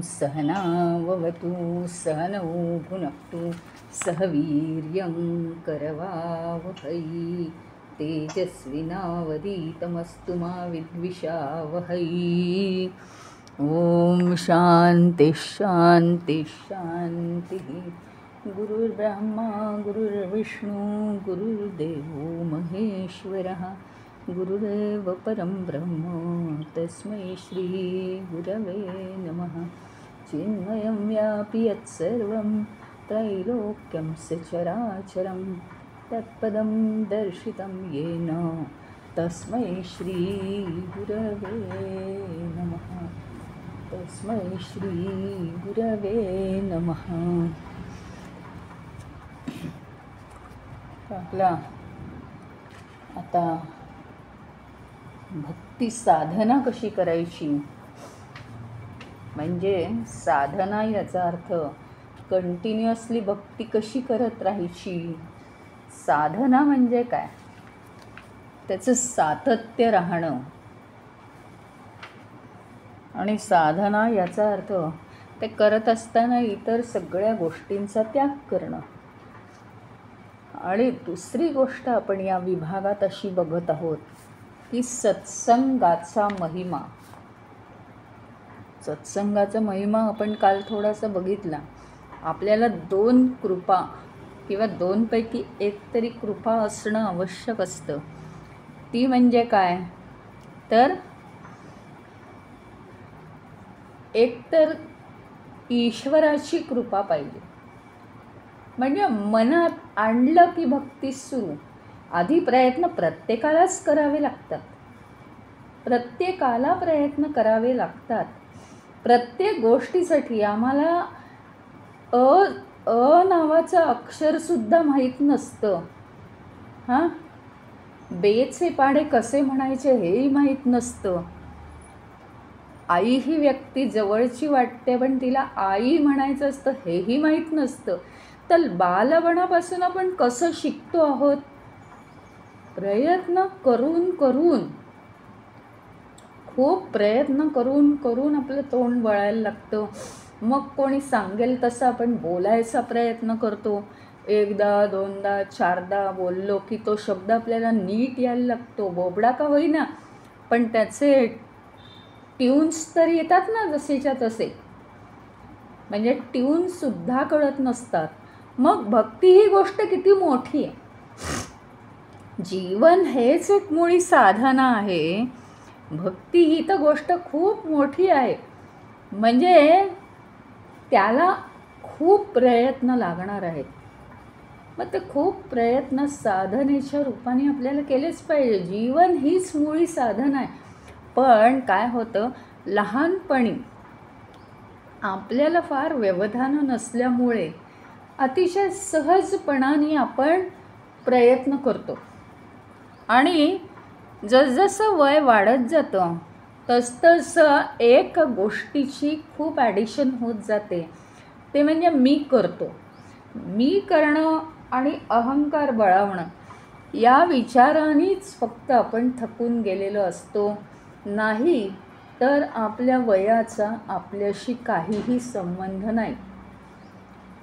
सहनाववतु सहनौ भुनक्तु सह वीर्यं करवावहै तेजस्विनावधीतमस्तु मा विद्विषावहै। ॐ शान्ति शान्ति शान्तिः। गुरुर्ब्रह्मा गुरुर्विष्णु गुरुर्देवो महेश्वरः गुरुरेव परं ब्रह्म तस्मै श्री गुरवे नमः। चिन्मयं व्यापि यत्सर्वं त्रैलोक्यं सचराचरं तत्पदं दर्शितं येन तस्मै श्री गुरवे नमः। तस्मै श्री गुरवे नमः। आपला आता भक्ती साधना कशी करायची, म्हणजे साधना याचा अर्थ कंटिन्युअसली भक्ती कशी करत राहायची। साधना म्हणजे काय, त्याचं सातत्य राहणं। आणि साधना याचा अर्थ ते करत असताना इतर सगळ्या गोष्टींचा त्याग करणं। आणि दुसरी गोष्ट आपण या विभागात अशी बघत आहोत की सत्संगाचा महिमा। सत्संगाचा महिमा आपण काल थोडासा बघितला। आपल्याला दोन कृपा किंवा दोनपैकी एक तरी कृपा असणं आवश्यक असतं। ती म्हणजे काय, तर एकतर ईश्वराची कृपा पाहिजे, म्हणजे मनात आणलं की भक्ती सुरू। आधी प्रयत्न प्रत्येकालाच करावे लागतात, प्रत्येकाला प्रयत्न करावे लागतात। प्रत्येक गोष्टीसाठी आम्हाला अ नावाचं अक्षरसुद्धा माहीत नसतं। हां, बेचे पाढे कसे म्हणायचे हेही माहीत नसतं। आई ही व्यक्ती जवळची वाटते, पण तिला आई म्हणायचं असतं हेही माहीत नसतं। तर बालपणापासून आपण कसं शिकतो आहोत, प्रयत्न करून करून, खूप प्रयत्न करून करून आपलं तोंड वळायला लागतं। मग कोणी सांगेल तसं आपण बोलायचा प्रयत्न करतो। एकदा दोनदा चारदा बोललो की तो शब्द आपल्याला नीट यायला लागतो, बोबडा का होईना, पण त्याचे ट्यून्स तर येतात ना जसेच्या तसे, म्हणजे ट्यूनसुद्धा कळत नसतात। मग भक्ती ही गोष्ट किती मोठी आहे। जीवन हेच एक मुळी साधना आहे, भक्ती ही तर गोष्ट खूप मोठी आहे। म्हणजे त्याला खूप प्रयत्न लागणार आहेत। मग ते खूप प्रयत्न साधनेच्या रूपाने आपल्याला केलेच पाहिजे। जीवन हीच मुळी साधना आहे। पण काय होतं, लहानपणी आपल्याला फार व्यवधान नसल्यामुळे अतिशय सहजपणाने आपण प्रयत्न करतो। आणि जसजसं वय वाढत जातं तसतसं एक गोष्टीची खूप ॲडिशन होत जाते, ते म्हणजे मी करतो। मी करणं आणि अहंकार बळावणं या विचारानेच फक्त आपण थकून गेलेलो असतो। नाही तर आपल्या वयाचा आपल्याशी काहीही संबंध नाही।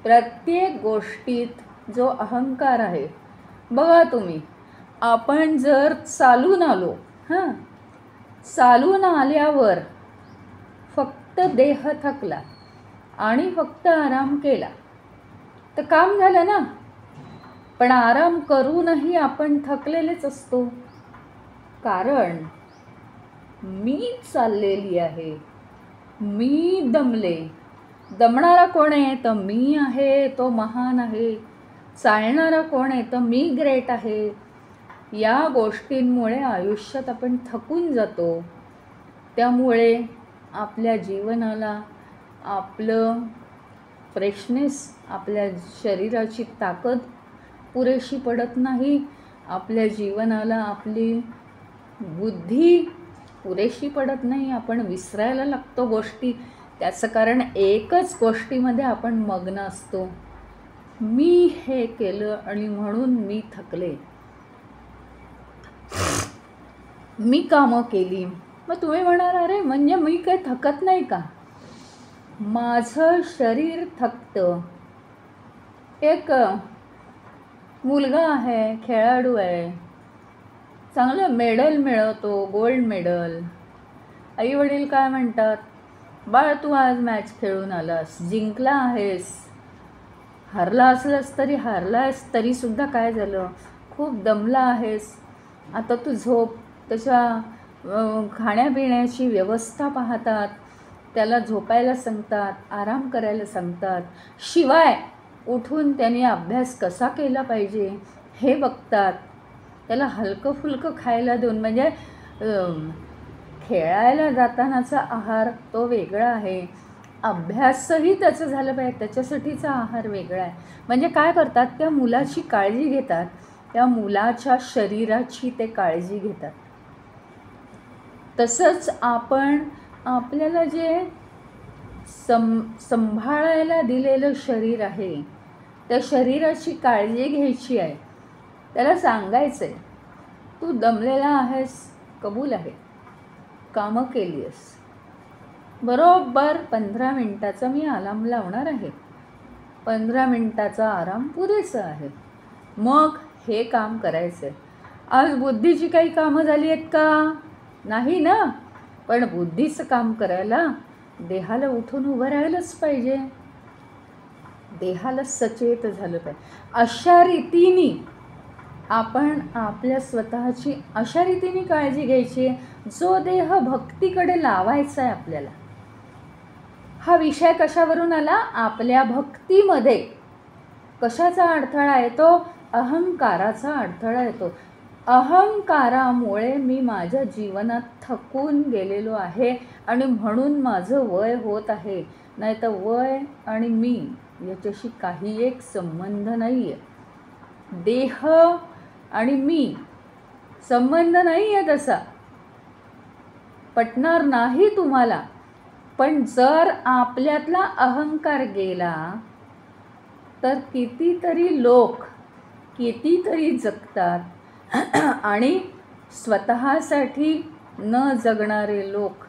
प्रत्येक गोष्टीत जो अहंकार आहे, बघा तुम्ही, आपण जर चालून आलो, चालून आल्यावर फक्त देह थकला आणि फक्त आराम केला तर काम झालं ना। पण आराम करूनही आपण थकलेलेच असतो, कारण मी चाललेली आहे, मी दमले। दमणारा कोण आहे, तर मी आहे, तो महान आहे। चालणारा कोण आहे, तर मी ग्रेट आहे। या गोष्टींमुळे आयुष्यात आपण थकून जातो। त्यामुळे आपल्या जीवनाला आपलं फ्रेशनेस, आपल्या शरीराची ताकद पुरेशी पडत नाही, आपल्या जीवनाला आपली बुद्धी पुरेशी पडत नाही, आपण विसरायला लागतो गोष्टी. त्याचं कारण एकच गोष्टीमध्ये आपण मग्न असतो, मी हे केलं आणि म्हणून मी थकले, मी कामं केली. मग तुम्ही म्हणाल, अरे म्हणजे मी काही थकत नाही का? माझं शरीर थकतं. एक मुलगा आहे, खेळाडू आहे, चांगलं मेडल मिळवतो, गोल्ड मेडल. आई वडील काय म्हणतात, बाळ तू आज मॅच खेळून आलास, जिंकला आहेस. हारला असलास तरी हारलास तरीसुद्धा काय झालं, खूप दमला आहेस, आता तू झोप. त्याच्या खाण्यापिण्याची व्यवस्था पाहतात, त्याला झोपायला सांगतात, आराम करायला सांगतात. शिवाय उठून त्याने अभ्यास कसा केला पाहिजे हे बघतात. त्याला हलकं फुलकं खायला देऊन, म्हणजे खेळायला जातानाचा आहार तो वेगळा आहे, अभ्यासही त्याचं झालं पाहिजे त्याच्यासाठीचा आहार वेगळा आहे. म्हणजे काय करतात, त्या मुलाची काळजी घेतात, त्या मुलाच्या शरीराची ते काळजी घेतात. तसंच आपण आपल्याला जे सांभाळायला दिलेलं शरीर आहे, त्या शरीराची काळजी घ्यायची आहे. त्याला सांगायचं आहे, तू दमलेला आहेस, कबूल आहे, कामं केली आहेस, बरोबर 15 मिनिटाचा मी अलार्म लावणार आहे, 15 मिनिटाचा आराम पुरेसा आहे, मग हे काम करायचं आहे. आज बुद्धीची काही कामं झाली आहेत का? नाही ना. पण बुद्धीचं काम करायला देहाला उठून उभं राहायलाच पाहिजे, देहाला सचेत झालं पाहिजे. अशा रीतीने आपण आपल्या स्वतःची अशा रीतीने काळजी घ्यायची, जो देह भक्तीकडे लावायचा आहे आपल्याला. हा विषय कशावरून आला? आपल्या भक्तीमध्ये कशाचा अडथळा येतो? अहंकाराचा अडथळा येतो. अहंकारामुळे मी माझ्या जीवनात थकून गेलेलो आहे आणि म्हणून माझं वय होत आहे. नाही तर वय आणि मी याच्याशी काही एक संबंध नाही आहे. देह आणि मी संबंध नाही आहे तसा, पटणार नाही तुम्हाला. पण जर आपल्यातला अहंकार गेला तर कितीतरी लोक कितीतरी जगतात आणि स्वतःसाठी न जगणारे लोक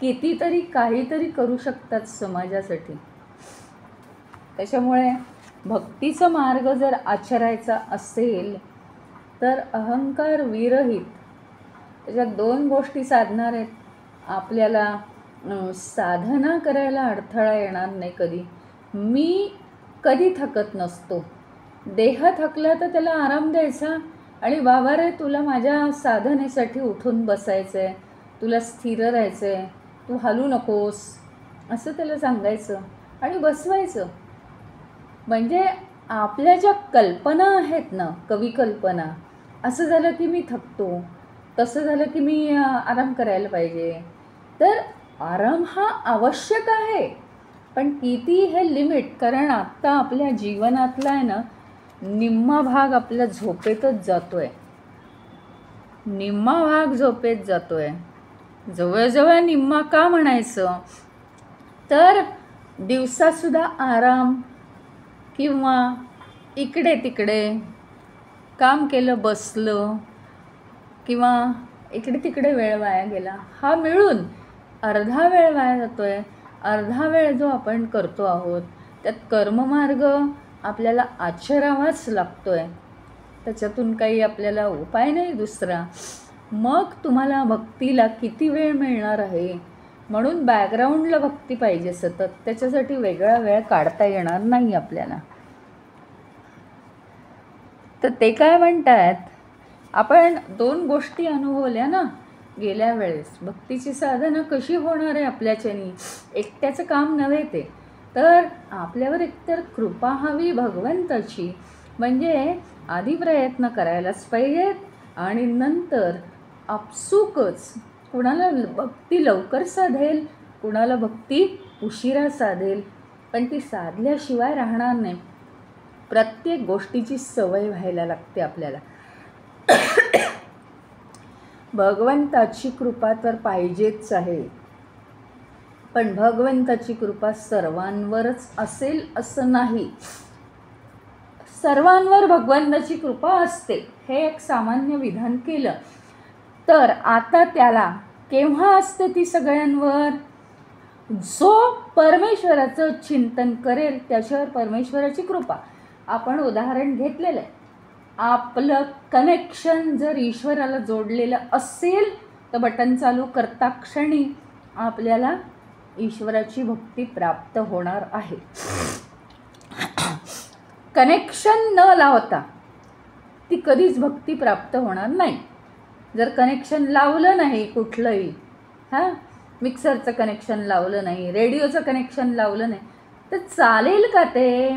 कितीतरी काहीतरी करू शकतात समाजासाठी. त्याच्यामुळे भक्तीचा मार्ग जर आचरायचा असेल तर अहंकार विरहित त्याच्यात 2 गोष्टी साधणार आहेत. आपल्याला साधना करायला अडथळा येणार नाही कधी. मी कधी थकत नसतो. देह थकला तर त्याला आराम द्यायचा आणि बाबा रे तुला माझ्या साधनेसाठी उठून बसायचं आहे, तुला स्थिर राहायचं आहे, तू हलू नकोस असं त्याला सांगायचं आणि बसवायचं. म्हणजे आपल्या ज्या कल्पना आहेत ना, कवी कल्पना, असं झालं की मी थकतो, तसं झालं की मी आराम करायला पाहिजे. तर आराम हा आवश्यक आहे, पण किती हे लिमिट. कारण आत्ता आपल्या जीवनातला आहे ना, निम्मा भाग आपल्या झोपेतच जातो आहे, निम्मा भाग झोपेत जातो आहे. जवळजवळ निम्मा का म्हणायचं तर दिवसातसुद्धा आराम किंवा इकडे तिकडे काम केलं, बसलं किंवा इकडे तिकडे वेळ वाया गेला, हा मिळून अर्धा वेळ वाया जातो आहे. अर्धा वेळ जो आपण करतो आहोत त्यात कर्ममार्ग आपल्याला आचरावाच लागतो आहे, त्याच्यातून काही आपल्याला उपाय नाही दुसरा. मग तुम्हाला भक्तीला किती वेळ मिळणार आहे? म्हणून बॅकग्राऊंडला भक्ती पाहिजे सतत, त्याच्यासाठी वेगळा वेळ काढता येणार नाही आपल्याला. तर ते काय म्हणतात, आपण 2 गोष्टी अनुभवल्या ना गेल्या वेळेस. भक्तीची साधना कशी होणार आहे आपल्याच्यानी? एकट्याचं काम नव्हे ते, तर आपल्यावर एकतर कृपा हवी भगवंताची. म्हणजे आधी प्रयत्न करायलाच पाहिजेत आणि नंतर आपसुकच कुणाला भक्ती लवकर साधेल, कुणाला भक्ती उशिरा साधेल, पण ती साधल्याशिवाय राहणार नाही. प्रत्येक गोष्टीची सवय व्हायला लागते आपल्याला. भगवंताची कृपा तर पाहिजेच आहे, पण भगवंताची कृपा सर्वांवरच असेल असं नाही. सर्वांवर भगवंताची कृपा असते हे एक सामान्य विधान केलं तर आता त्याला केव्हा असते ती सगळ्यांवर? जो परमेश्वराचं चिंतन करेल त्याच्यावर परमेश्वराची कृपा. आपण उदाहरण घेतलेलं आहे. आपलं कनेक्शन जर ईश्वराला जोडलेलं असेल तर बटन चालू करता क्षणी आपल्याला ईश्वराची भक्ती प्राप्त होणार आहे. कनेक्शन न लावता ती कधीच भक्ती प्राप्त होणार नाही. जर कनेक्शन लावलं नाही कुठलंही, मिक्सरचं कनेक्शन लावलं नाही, रेडिओचं कनेक्शन लावलं नाही, तर चालेल का ते?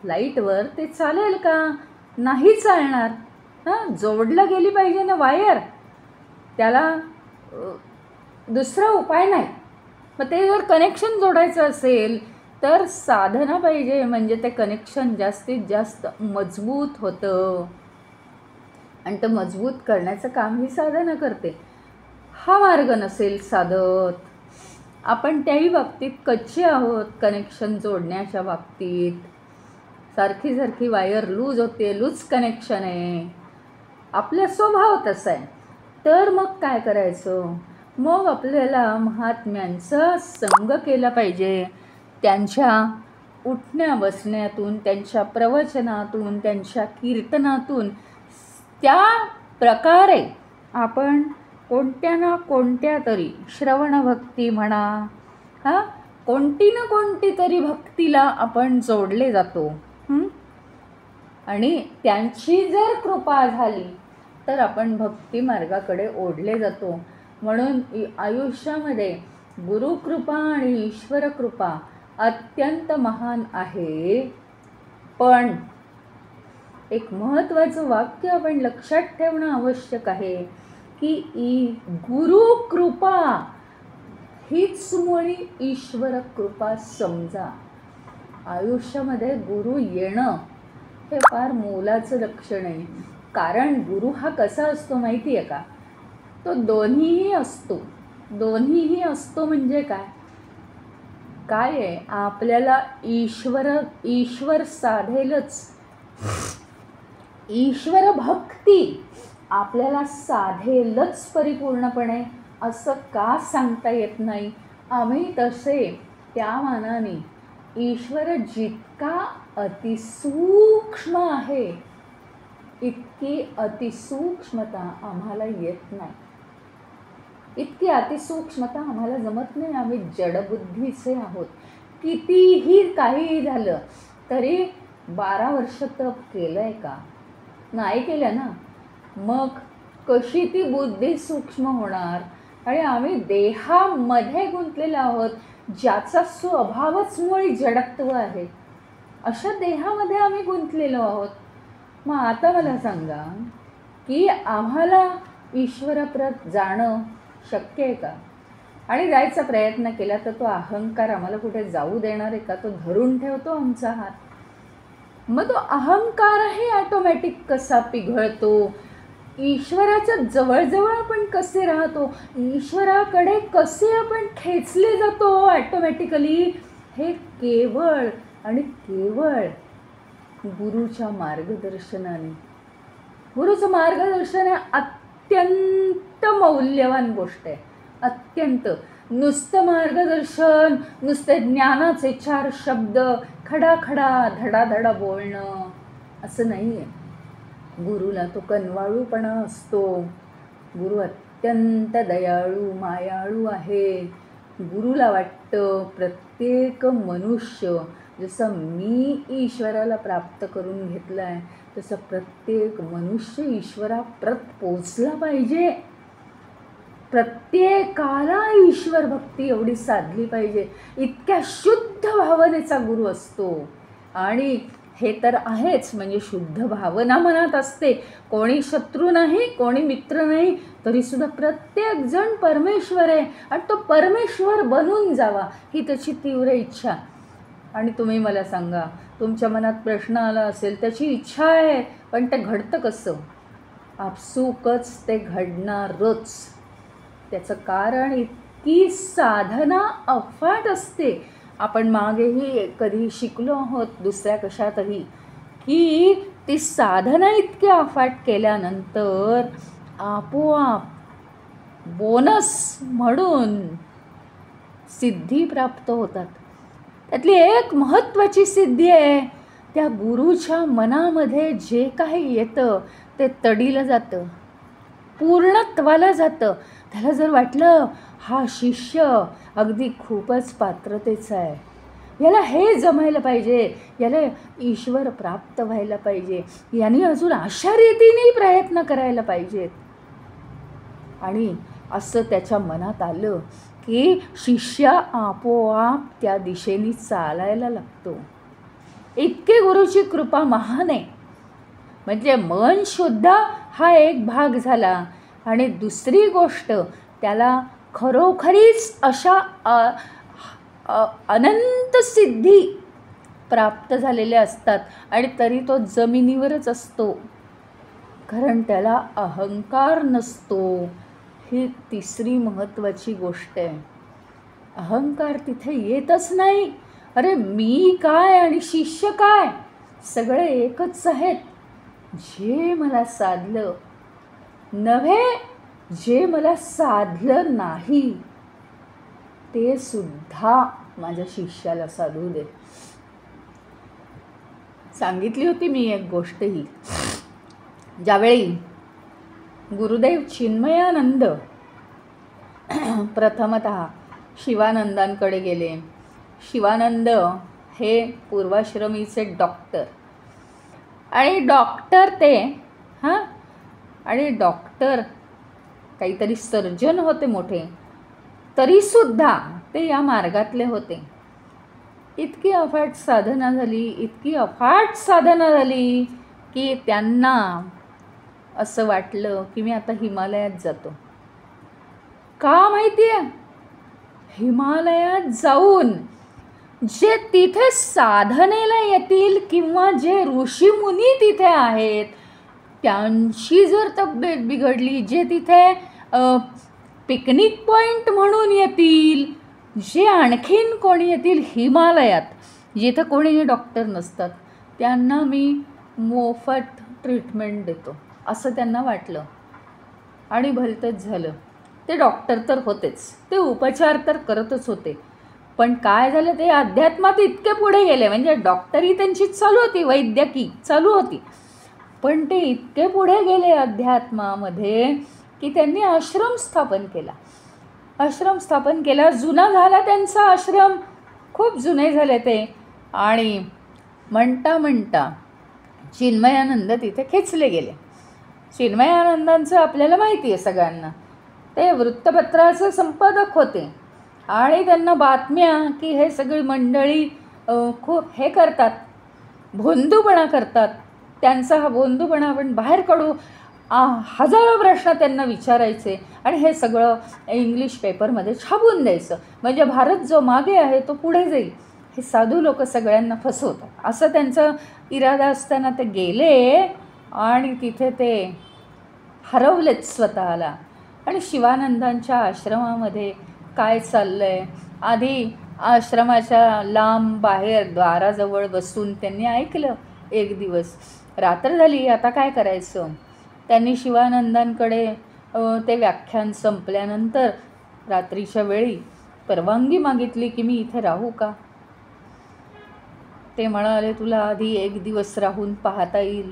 लाईटवर ते चालेल का? नाही चालणार. जोडलं गेली पाहिजे ना वायर, त्याला दुसरा उपाय नाही. मग ते जर कनेक्शन जोडायचं असेल तर साधना पाहिजे, म्हणजे ते कनेक्शन जास्तीत जास्त मजबूत होतं आणि ते मजबूत करण्याचं काम ही साधना करते. हा मार्ग नसेल साधत, आपण त्याही बाबतीत कच्चे आहोत. कनेक्शन जोडण्याच्या बाबतीत सारखी वायर लूज होते, लूज कनेक्शन आहे, आपला स्वभाव तसा आहे. तर मग काय करायचं? मग आपल्याला महात्म्यांचा संग केला पाहिजे. त्यांच्या उठण्या बसण्यातून, त्यांच्या प्रवचनातून, त्यांच्या कीर्तनातून, त्या प्रकारे आपण कोणत्या ना कोणत्या तरी श्रवणभक्ती म्हणा, कोणती ना कोणती तरी भक्तीला आपण जोडले जातो. आणि त्यांची जर कृपा झाली तर आपण भक्ती मार्गाकडे ओढले जातो. म्हणून आयुष्यामध्ये गुरुकृपा आणि ईश्वर कृपा अत्यंत महान आहे. पण एक महत्त्वाचं वाक्य आपण लक्षात ठेवणं आवश्यक आहे की गुरुकृपा हीच मुळी ईश्वर कृपा समजा. आयुष्यामध्ये गुरु येणं हे फार मोलाचं लक्षण आहे. कारण गुरु हा कसा असतो माहिती आहे का? तो दोन्हीही असतो. दोन्हीही असतो म्हणजे काय आहे? आपल्याला ईश्वर साधेलच, ईश्वर भक्ती आपल्याला साधेलच परिपूर्णपणे, असं का सांगता येत नाही? आम्ही तसे त्या मानाने ईश्वर जितका अतिसूक्ष्म आहे इतकी अतिसूक्ष्मता आम्हाला येत नाही. इतकी अतिसूक्ष्मता आम्हाला जमत नाही. आम्ही जडबुद्धीचे आहोत. कितीही काही झालं तरी 12 वर्ष तप केलं आहे का? नाही केलं ना. मग कशी ती बुद्धी सूक्ष्म होणार? आणि आम्ही देहामध्ये गुंतलेलो आहोत, ज्याचा स्वभावच मुळी जडत्व आहे. अशा देहामध्ये आम्ही गुंतलेलो आहोत. मग आता मला सांगा की आम्हाला ईश्वराप्रत जाणं शक्य आहे का? आणि जायचा प्रयत्न केला तर तो अहंकार आम्हाला कुठे जाऊ देणार आहे का? तो धरून ठेवतो आमचा हात. मग तो अहंकारही ऑटोमॅटिक कसा पिघळतो? ईश्वराच्या जवळजवळ आपण कसे राहतो? ईश्वराकडे कसे आपण खेचले जातो ऑटोमॅटिकली? हे केवळ आणि केवळ गुरुच्या मार्गदर्शनाने. गुरुचं मार्गदर्शन हे अत्यंत मौल्यवान गोष्ट आहे. अत्यंत. नुसतं मार्गदर्शन, नुसते ज्ञानाचे 4 शब्द खडाखडा धडाधडा बोलणं असं नाही आहे. गुरुला तो कनवाळूपणा असतो. गुरु अत्यंत दयाळू मायाळू आहे. गुरुला वाटतं प्रत्येक मनुष्य जसं मी ईश्वराला प्राप्त करून घेतलं आहे तसं प्रत्येक मनुष्य ईश्वराप्रत पोचला पाहिजे. प्रत्येकाला ईश्वर भक्ती एवढी साधली पाहिजे. इतक्या शुद्ध भावनेचा गुरु असतो. आणि हे तर आहेच, म्हणजे शुद्ध भावना मनात असते. कोणी शत्रू नाही, कोणी मित्र नाही, तरीसुद्धा प्रत्येक जण परमेश्वर आहे आणि तो परमेश्वर बनून जावा ही त्याची तीव्र इच्छा. आणि तुम्ही मला सांगा, तुमच्या मनात प्रश्न आला असेल, त्याची इच्छा आहे, पण ते घडतं कसं? आपसूकच ते घडणारच. त्याचं कारण इतकी साधना अफाट असते. आपण मागेही कधी शिकलो आहोत दुसऱ्या कशातही, की ती साधना इतकी अफाट केल्यानंतर आपोआप बोनस म्हणून सिद्धी प्राप्त होतात. त्यातली एक महत्त्वाची सिद्धी आहे, त्या गुरुच्या मनामध्ये जे काही येतं ते तडीला जातं, पूर्णत्वाला जातं. त्याला जर वाटलं हा शिष्य अगदी खूपच पात्रतेचा आहे, याला हे जमायला पाहिजे, याला ईश्वर प्राप्त व्हायला पाहिजे, याने अजून अशा रीतीने प्रयत्न करायला पाहिजेत, आणि असं त्याच्या मनात आलं की शिष्य आपोआप त्या दिशेने चालायला लागतो. इतके गुरुची कृपा महान आहे. म्हणजे मन शुद्ध हा एक भाग झाला, आणि दुसरी गोष्ट, त्याला खरोखरीच अशा अनंत सिद्धी प्राप्त झालेल्या असतात, आणि तरी तो जमिनीवरच असतो, कारण त्याला अहंकार नसतो. ही तिसरी महत्त्वाची गोष्ट आहे. अहंकार तिथे येतच नाही. अरे मी काय आणि शिष्य काय, सगळे एकच आहेत. जे मला साधलं नव्हे, जे मला साधलं नाही ते सुद्धा माझ्या शिष्याला साधू दे. सांगितली होती मी एक गोष्ट ही, ज्यावेळी गुरुदेव चिन्मयानंद प्रथमतः शिवानंदांकडे गेले. शिवानंद हे पूर्वाश्रमीचे डॉक्टर, आणि डॉक्टर ते आणि डॉक्टर काहीतरी सर्जन होते मोठे, तरीसुद्धा ते या मार्गातले होते. इतकी अफाट साधना झाली, इतकी अफाट साधना झाली की त्यांना असं वाटलं की मी आता हिमालयात जातो. का माहिती आहे? हिमालयात जाऊन जे तिथे साधनेला येतील किंवा जे ऋषीमुनी तिथे आहेत त्यांची जर तब्येत बिघडली, जे तिथे पिकनिक पॉईंट म्हणून येतील, जे आणखीन कोणी येतील हिमालयात जिथं कोणीही डॉक्टर नसतात, त्यांना मी मोफत ट्रीटमेंट देतो असं त्यांना वाटलं. आणि भलतंच झालं. ते डॉक्टर तर होतेच, ते उपचार तर करतच होते, पण काय झालं, ते अध्यात्मात इतके पुढे गेले. म्हणजे डॉक्टरी त्यांची चालू होती, वैद्यकी चालू होती, पण ते इतके पुढे गेले अध्यात्मामध्ये की त्यांनी आश्रम स्थापन केला. आश्रम स्थापन केला, जुना झाला त्यांचा आश्रम, खूप जुने झाले ते. आणि म्हणता म्हणता चिन्मयानंद तिथे खेचले गेले. चिन्मयानंदांचं आपल्याला माहिती आहे सगळ्यांना, ते वृत्तपत्राचे संपादक होते, आणि त्यांना बातम्या की हे सगळी मंडळी खूप हे करतात, भोंदूपणा करतात. त्यांचा हा भोंदूपणा आपण बाहेर काढू, हजारो प्रश्न त्यांना विचारायचे, आणि हे सगळं इंग्लिश पेपरमध्ये छापून द्यायचं, म्हणजे भारत जो मागे आहे तो पुढे जाईल. हे साधू लोक सगळ्यांना फसवतात असं त्यांचा इरादा असताना ते गेले, आणि तिथे ते हरवलेत स्वतःला. आणि शिवानंदांच्या आश्रमामध्ये काय चाललं आहे, आधी आश्रमाच्या लांब बाहेर द्वाराजवळ बसून त्यांनी ऐकलं. एक दिवस रात्र झाली, आता काय करायचं. त्यांनी शिवानंदांकडे ते व्याख्यान संपल्यानंतर रात्रीच्या वेळी परवानगी मागितली की मी इथे राहू का. ते म्हणाले, तुला आधी एक दिवस राहून पाहता येईल,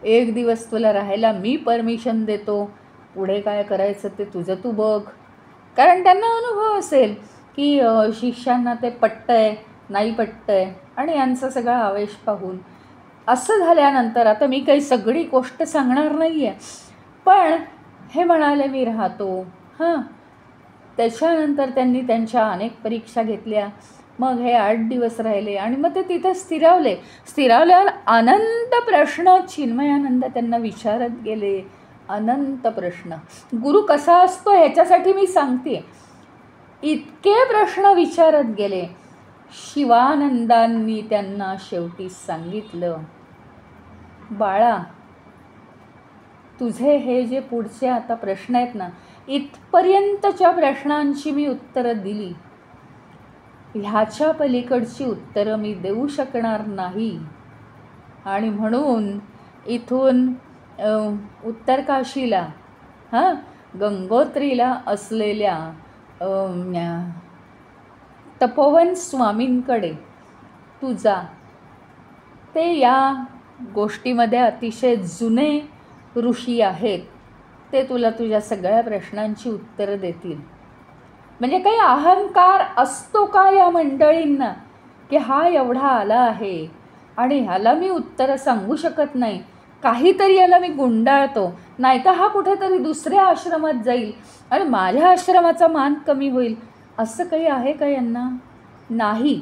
एक दिवस तुला राहायला मी परमिशन देतो, पुढे काय करायचं ते तुझं तू बघ. कारण त्यांना अनुभव असेल की शिष्यांना ते पटतंय नाही पटतंय, आणि यांचा सगळा आवेश पाहून असं झाल्यानंतर आता मी काही सगळी गोष्ट सांगणार नाही आहे, पण हे म्हणाले मी राहतो. त्याच्यानंतर त्यांनी त्यांच्या अनेक परीक्षा घेतल्या, मग हे 8 दिवस राहिले, आणि मग ते तिथे स्थिरावले. स्थिरावल्यावर अनंत प्रश्न चिन्मयानंद त्यांना विचारत गेले, अनंत प्रश्न. गुरु कसा असतो ह्याच्यासाठी मी सांगते. इतके प्रश्न विचारत गेले, शिवानंदांनी त्यांना शेवटी सांगितलं, बाळा, तुझे हे जे पुढचे आता प्रश्न आहेत ना, इथपर्यंतच्या प्रश्नांची मी उत्तरं दिली, ह्याच्या पलीकडची उत्तरं मी देऊ शकणार नाही. आणि म्हणून इथून उत्तरकाशीला गंगोत्रीला असलेल्या तपोवन स्वामींकडे तू जा. ते या गोष्टीमध्ये अतिशय जुने ऋषी आहेत. ते तुला तुझ्या सगळ्या प्रश्नांची उत्तरं देतील. म्हणजे काही अहंकार असतो का या मंडळींना, की हा एवढा आला आहे आणि ह्याला मी उत्तरं सांगू शकत नाही, काहीतरी याला मी गुंडाळतो, नाही तर हा कुठेतरी दुसऱ्या आश्रमात जाईल आणि माझ्या आश्रमाचा मान कमी होईल, असं काही आहे का यांना? नाही.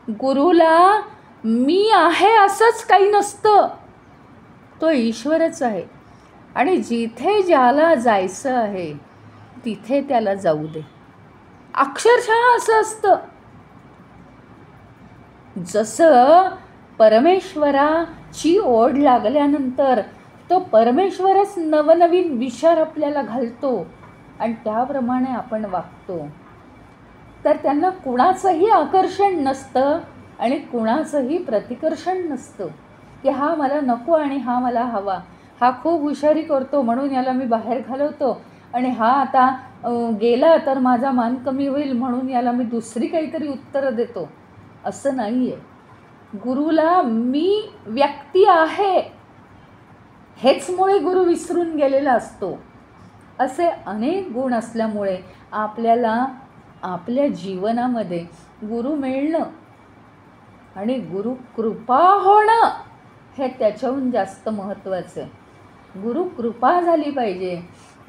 गुरुला मी आहे असंच काही नसतं. तो ईश्वरच आहे. आणि जिथे ज्याला जायचं आहे तिथे त्याला जाऊ दे. अक्षरशः असं असतं. जसं परमेश्वराची ओढ लागल्यानंतर तो परमेश्वरच नवनवीन विचार आपल्याला घालतो आणि त्याप्रमाणे आपण वागतो. तर त्यांना कुणाचंही आकर्षण नसतं आणि कुणाचंही प्रतिकर्षण नसतं, की हा मला नको आणि हा मला हवा. हा खूप हुशारी करतो म्हणून याला मी बाहेर घालवतो आणि हा आता गेला तर माझा मान कमी होईल म्हणून याला मी दुसरी काहीतरी उत्तरं देतो, असं नाही आहे. गुरुला मी व्यक्ती आहे हेच मुळे गुरु विसरून गेलेला असतो. असे अनेक गुण असल्यामुळे आपल्याला आपल्या जीवनामध्ये गुरु मिळणं आणि गुरु कृपा होणं हे त्याच्याहून जास्त महत्त्वाचं आहे. गुरु कृपा झाली पाहिजे.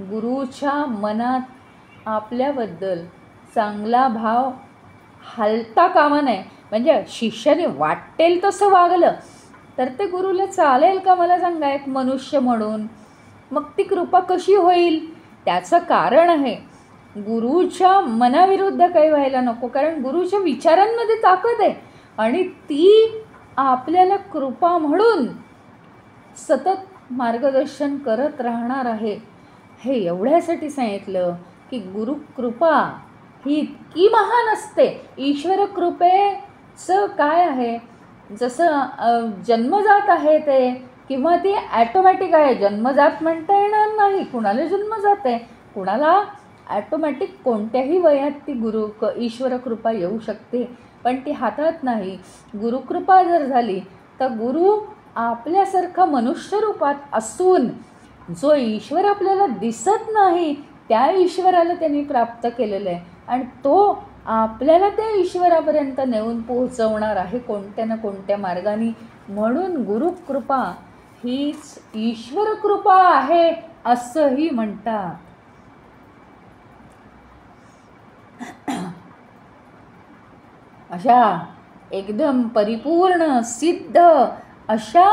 गुरुच्या मनात आपल्याबद्दल चांगला भाव हलता कामा नये. म्हणजे शिष्याने वाटेल तसं वागलं तर ते गुरुला चालेल का मला सांगा, एक मनुष्य म्हणून? मग ती कृपा कशी होईल? त्याचं कारण आहे गुरुच्या मनाविरुद्ध काही व्हायला नको, कारण गुरुच्या विचारांमध्ये ताकद आहे आणि ती आपल्याला कृपा म्हणून सतत मार्गदर्शन करत राहणार आहे. हे एवढ्यासाठी सांगितलं की गुरु कृपा ही इतकी महान असते. ईश्वर कृपेचं काय आहे, जसं जन्मजात आहे ते, किंवा ती ॲटोमॅटिक आहे. जन्मजात म्हणता येणार नाही, कुणाला जन्मजात आहे, कुणाला ॲटोमॅटिक कोणत्याही वयात ती ईश्वर कृपा येऊ शकते, पण ती हातात नाही. गुरुकृपा जर झाली तर गुरु आपल्यासारखा मनुष्य रूपात असून जो ईश्वर आपल्याला दिसत नाही त्या ईश्वराला त्यांनी प्राप्त केलेलं आहे आणि तो आपल्याला त्या ईश्वरापर्यंत नेऊन पोहोचवणार आहे कोणत्या ना कोणत्या मार्गाने. म्हणून गुरुकृपा हीच ईश्वर कृपा आहे असंही म्हणतात. अशा एकदम परिपूर्ण सिद्ध अशा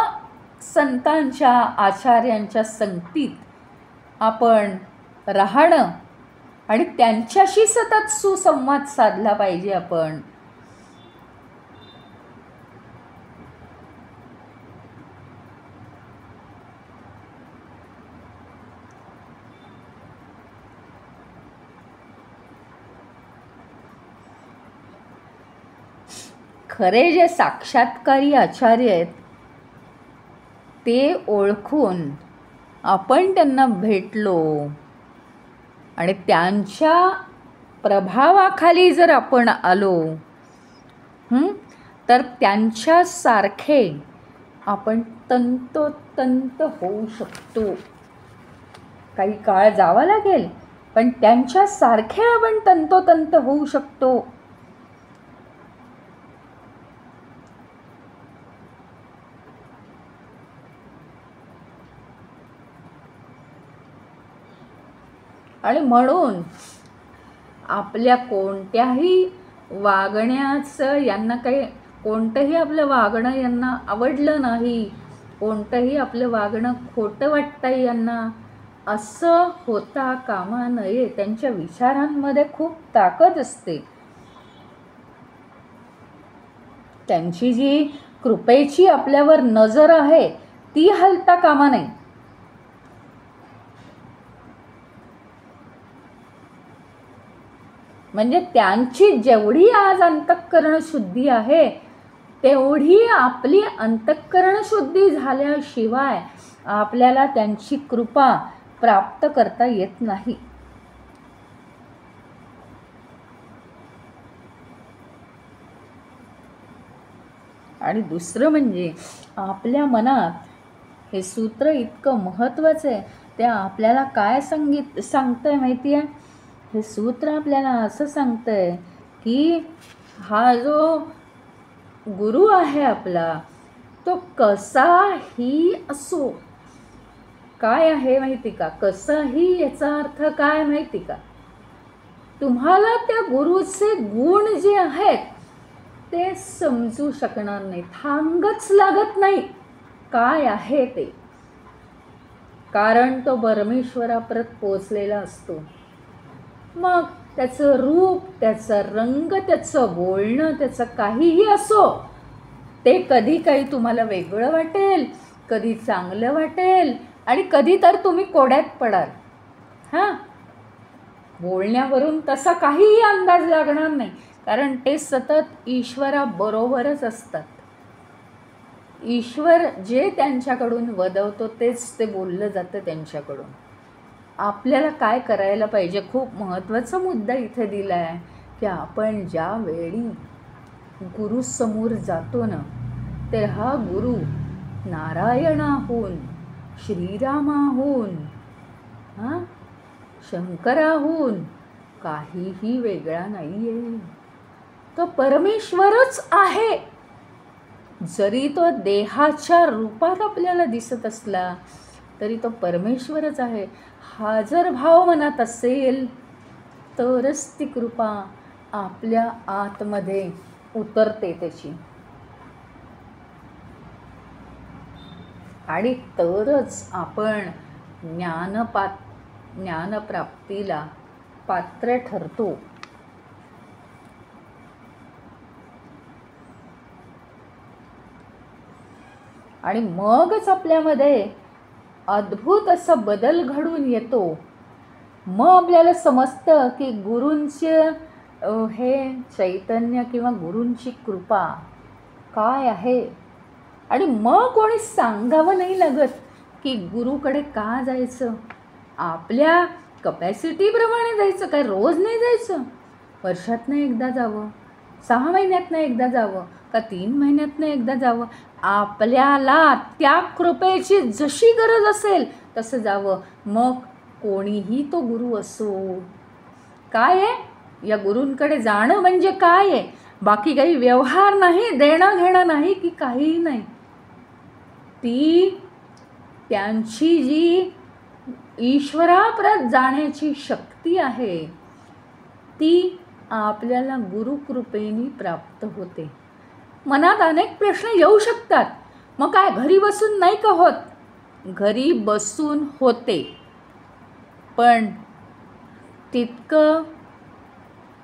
संतांच्या आचार्यांच्या संगतीत आपण राहणं आणि त्यांच्याशी सतत सुसंवाद साधला पाहिजे. आपण खरे जे साक्षात्कारी आचार्य आहेत ते ओळखून आपण त्यांना भेटलो आणि त्यांच्या प्रभावाखाली जर आपण आलो तर त्यांच्यासारखे आपण तंतोतंत होऊ शकतो. काही काळ जावा लागेल पण त्यांच्यासारखे आपण तंतोतंत होऊ शकतो. आणि म्हणून आपल्या कोणत्याही वागण्याचं यांना काही कोणतंही आपलं वागणं यांना आवडलं नाही, कोणतंही आपलं वागणं खोटं वाटतं यांना, असं होता कामा नये. त्यांच्या विचारांमध्ये खूप ताकद असते. त्यांची जी कृपेची आपल्यावर नजर आहे ती हलता कामा नये. म्हणजे त्यांची जेवढी आज अंतःकरण शुद्धी आहे तेवढी आपली अंतःकरण शुद्धी झाल्याशिवाय आपल्याला त्यांची कृपा प्राप्त करता येत नाही. आणि दुसरं म्हणजे आपल्या मनात हे सूत्र इतकं महत्त्वाचं आहे. ते आपल्याला काय सांगतंय माहिती आहे? हे सूत्र आपल्याला असं सांगतंय की हा जो गुरु आहे आपला तो कसाही असो. काय आहे माहिती का? कसाही याचा अर्थ काय माहिती का? तुम्हाला त्या गुरुचे गुण जे आहेत ते समजू शकणार नाही, थांगच लागत नाही काय आहे ते. कारण तो परमेश्वरापर्यंत पोचलेला असतो. मग त्याचं रूप, त्याचा रंग, त्याचं बोलणं, त्याचं काहीही असो, ते कधी काही तुम्हाला वेगळं वाटेल, कधी चांगलं वाटेल आणि कधी तर तुम्ही कोड्यात पडाल. बोलण्यावरून तसा काहीही अंदाज लागणार नाही, कारण ते सतत ईश्वराबरोबरच असतात. ईश्वर जे त्यांच्याकडून वदवतो तेच ते बोललं जातं त्यांच्याकडून. आपल्याला काय करायला पाहिजे? खूप महत्त्वाचा मुद्दा इथे दिला आहे की आपण ज्या वेळी गुरुसमोर जातो ना, तर हा गुरु नारायणाहून, श्रीरामाहून, शंकराहून काहीही वेगळा नाही आहे. तो परमेश्वरच आहे. जरी तो देहाच्या रूपात आपल्याला दिसत असला तरी तो परमेश्वरच आहे. हा जर भाव मनात असेल तरच ती कृपा आपल्या आतमध्ये उतरते त्याची, आणि तरच आपण ज्ञानप्राप्तीला पात्र ठरतो. आणि मगच आपल्यामध्ये अद्भुत असा बदल घडून येतो. मग आपल्याला समजतं की गुरूंचे हे चैतन्य किंवा गुरूंची कृपा काय आहे. आणि मग कोणी सांगावं नाही लागत की गुरुकडे का जायचं. आपल्या कपॅसिटीप्रमाणे जायचं, काय रोज नाही जायचं. वर्षातनं एकदा जावं, 6 महिन्यातनं एकदा जावं, का 3 महिन्यातनं एकदा जावं. आपल्याला त्या कृपेची जशी गरज असेल तसं जावं. मग कोणीही तो गुरु असो. काय आहे या गुरूंकडे जाणं म्हणजे काय आहे? बाकी काही व्यवहार नाही, देणं घेणं नाही की काहीही नाही. ती त्यांची जी ईश्वरापर्यंत जाण्याची शक्ती आहे ती आपल्याला गुरुकृपेने प्राप्त होते. मनात अनेक प्रश्न येऊ शकतात. मग काय घरी बसून नाही का होत? घरी बसून होते, पण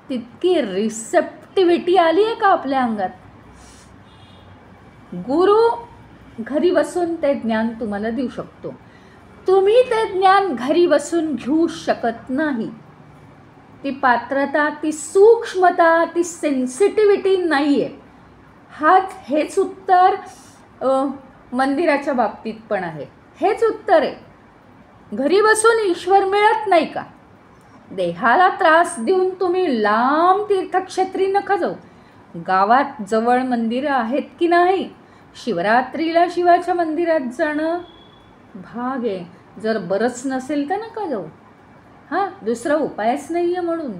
तितकी रिसेप्टिव्हिटी आली आहे का आपल्या अंगात? गुरु घरी बसून ते ज्ञान तुम्हाला देऊ शकतो. तुम्ही ते ज्ञान घरी बसून घेऊ शकत नाही. ती पात्रता, ती सूक्ष्मता, ती सेन्सिटिव्हिटी नाही आहे. हेच उत्तर मंदिराच्या बाबतीत पण आहे. हेच उत्तर आहे. घरी बसून ईश्वर मिळत नाही का? देहाला त्रास देऊन तुम्ही लांब तीर्थक्षेत्री नका जाऊ. गावात जवळ मंदिरं आहेत की नाही? शिवरात्रीला शिवाच्या मंदिरात जाणं भाग आहे. जर बरंच नसेल तर नका जाऊ. दुसरा उपायच नाही आहे म्हणून.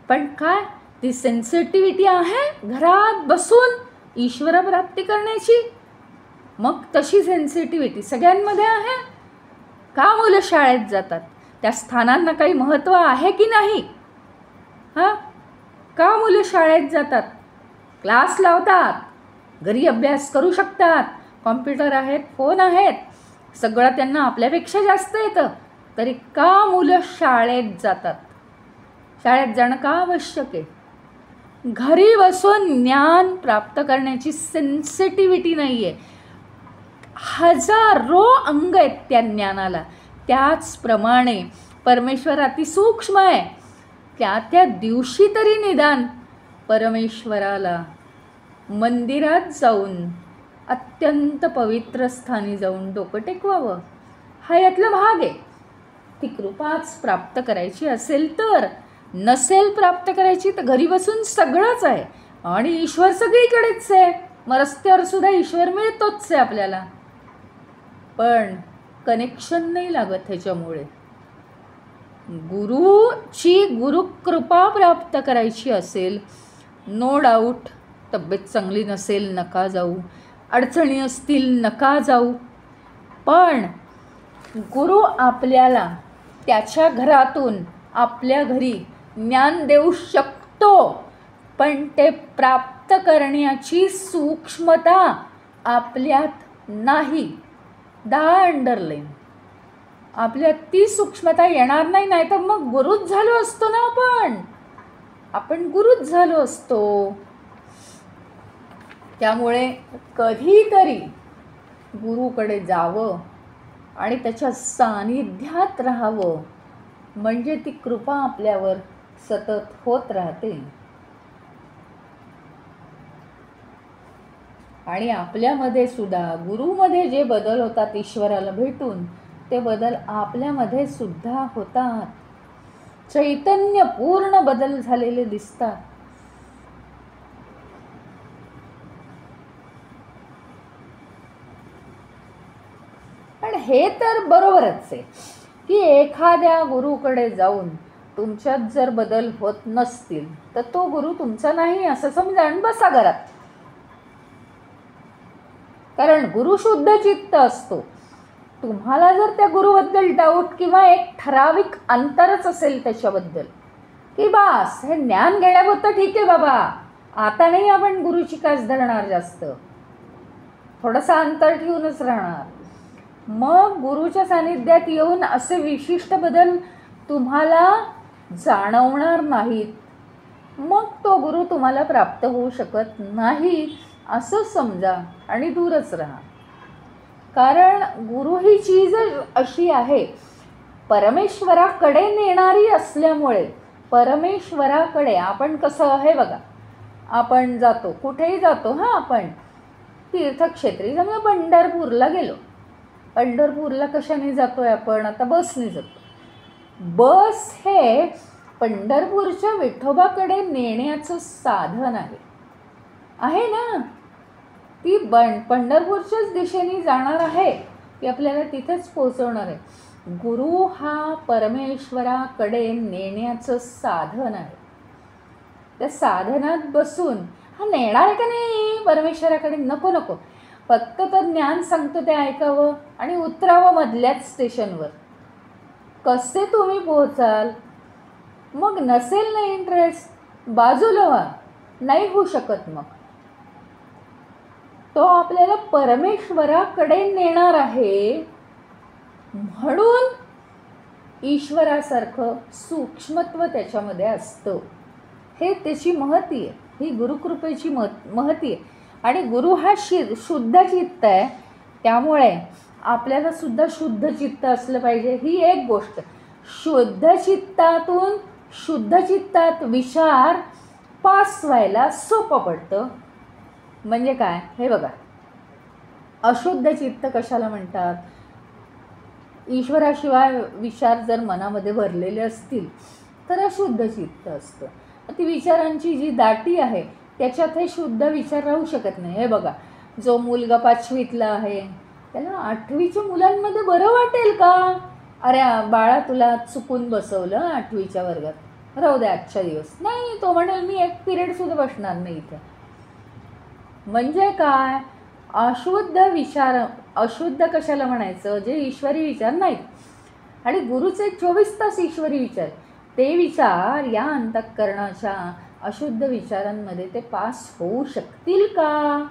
पण काय ती सेन्सिटिव्हिटी आहे घरात बसून ईश्वरप्राप्ती करण्याची? मग तशी सेन्सिटिव्हिटी सगळ्यांमध्ये आहे का? मुलं शाळेत जातात, त्या स्थानांना काही महत्त्व आहे की नाही? का मुलं शाळेत जातात, क्लास लावतात, घरी अभ्यास करू शकतात, कॉम्प्युटर आहेत, फोन आहेत, सगळं त्यांना आपल्यापेक्षा जास्त येतं, तरी का मुलं शाळेत जातात? शाळेत जाणं का आवश्यक आहे? घरी बसून ज्ञान प्राप्त करण्याची सेन्सिटिव्हिटी नाही आहे. हजारो अंग आहेत त्या ज्ञानाला. त्याचप्रमाणे परमेश्वर अतिसूक्ष्म आहे. त्या दिवशी तरी निदान परमेश्वराला मंदिरात जाऊन अत्यंत पवित्र स्थानी जाऊन डोकं टेकवावं. हा यातला भाग आहे. ती कृपाच प्राप्त करायची असेल तर. नसेल प्राप्त करायची तर घरी बसून सगळंच आहे आणि ईश्वर सगळीकडेच आहे. मग रस्त्यावर सुद्धा ईश्वर मिळतोच आहे आपल्याला, पण कनेक्शन नाही लागत ह्याच्यामुळे. गुरुची गुरुकृपा प्राप्त करायची असेल, नो डाऊट तब्येत चांगली नसेल नका जाऊ, अडचणी असतील नका जाऊ, पण गुरु आपल्याला त्याच्या घरातून आपल्या घरी ज्ञान देऊ शकतो. पण ते प्राप्त करण्याची सूक्ष्मता आपल्यात नाही. 10 अंडरलाईन. आपल्यात ती सूक्ष्मता येणार नाही. नाही तर मग गुरुच झालो असतो ना आपण गुरुच झालो असतो. त्यामुळे कधीतरी गुरुकडे जावं आणि त्याच्या सानिध्यात राहावं, म्हणजे ती कृपा आपल्यावर सतत होत राहते. आणि आपल्यामध्ये सुद्धा गुरुमध्ये जे बदल होतात ईश्वराला भेटून, ते बदल आपल्यामध्ये सुद्धा होतात. चैतन्य पूर्ण बदल झालेले दिसतात. पण हे तर बरोबरच आहे की एखाद्या गुरुकडे जाऊन तुमच्यात जर बदल होत नसतील तर तो गुरु तुमचा नाही असं समजा आणि बसा घरात. कारण गुरु शुद्ध चित्त असतो. तुम्हाला जर त्या गुरुबद्दल डाऊट किंवा एक ठराविक अंतरच असेल त्याच्याबद्दल की बास हे ज्ञान घेण्यापुरतं ठीक आहे बाबा, आता नाही आपण गुरुची कास धरणार, जास्त थोडंसं अंतर ठेवूनच राहणार, मग गुरुच्या सानिध्यात येऊन असे विशिष्ट बदल तुम्हाला जाणवणार नाहीत, मग तो गुरु तुम्हाला प्राप्त होऊ शकत नाही असं समजा आणि दूरच राहा. कारण गुरु ही चीज अशी आहे परमेश्वराकडे नेणारी असल्यामुळे. परमेश्वराकडे आपण कसं आहे बघा, आपण जातो कुठेही जातो, आपण तीर्थक्षेत्री समजा पंढरपूरला गेलो. पंढरपूरला कशाने जातोय आपण? आता बसने जातो. बस हे पंढरपूरच्या विठोबाकडे नेण्याचं साधन आहे ना. ती पंढरपूरच्याच दिशेने जाणार आहे, ती आपल्याला तिथेच पोहोचवणार आहे. गुरु हा परमेश्वराकडे नेण्याचं साधन आहे. त्या साधनात बसून हा नेणार आहे का नाही परमेश्वराकडे? नको, फक्त तर ज्ञान सांगतो ते ऐकावं आणि उतरावं मधल्याच स्टेशनवर. कसे तुम्ही पोहोचाल? मग नसेल ना इंटरेस्ट, बाजूला व्हा, नाही होऊ शकत. मग तो आपल्याला परमेश्वराकडे नेणार आहे, म्हणून ईश्वरासारखं सूक्ष्मत्व त्याच्यामध्ये असतं. हे त्याची महती आहे, ही गुरुकृपेची महती आहे. आणि गुरु हा शुद्ध चित्त आहे, त्यामुळे आपल्याला सुद्धा शुद्ध चित्त असलं पाहिजे. ही एक गोष्ट. शुद्ध चित्तातून शुद्ध चित्तात विचार पास व्हायला सोपं पडतं. म्हणजे काय हे बघा, अशुद्ध चित्त कशाला म्हणतात? ईश्वराशिवाय विचार जर मनामध्ये भरलेले असतील तर अशुद्ध चित्त असतं. ती विचारांची जी दाटी आहे त्याच्यात हे शुद्ध विचार राहू शकत नाही. हे बघा, जो मुलगा 5वीतला आहे त्याला 8वीच्या मुलांमध्ये बरं वाटेल का? अरे बाळा तुला चुकून बसवलं 8वीच्या वर्गात, राहू दे आजच्या दिवस. नाही, तो म्हणेल मी एक पिरियडसुद्धा बसणार नाही इथे. म्हणजे काय? अशुद्ध विचार. अशुद्ध कशाला म्हणायचं? जे ईश्वरी विचार नाहीत. आणि गुरुचे 24 तास ईश्वरी विचार, ते विचार या अंतःकरणाच्या अशुद्ध विचारांमध्ये ते पास होऊ शकतील का?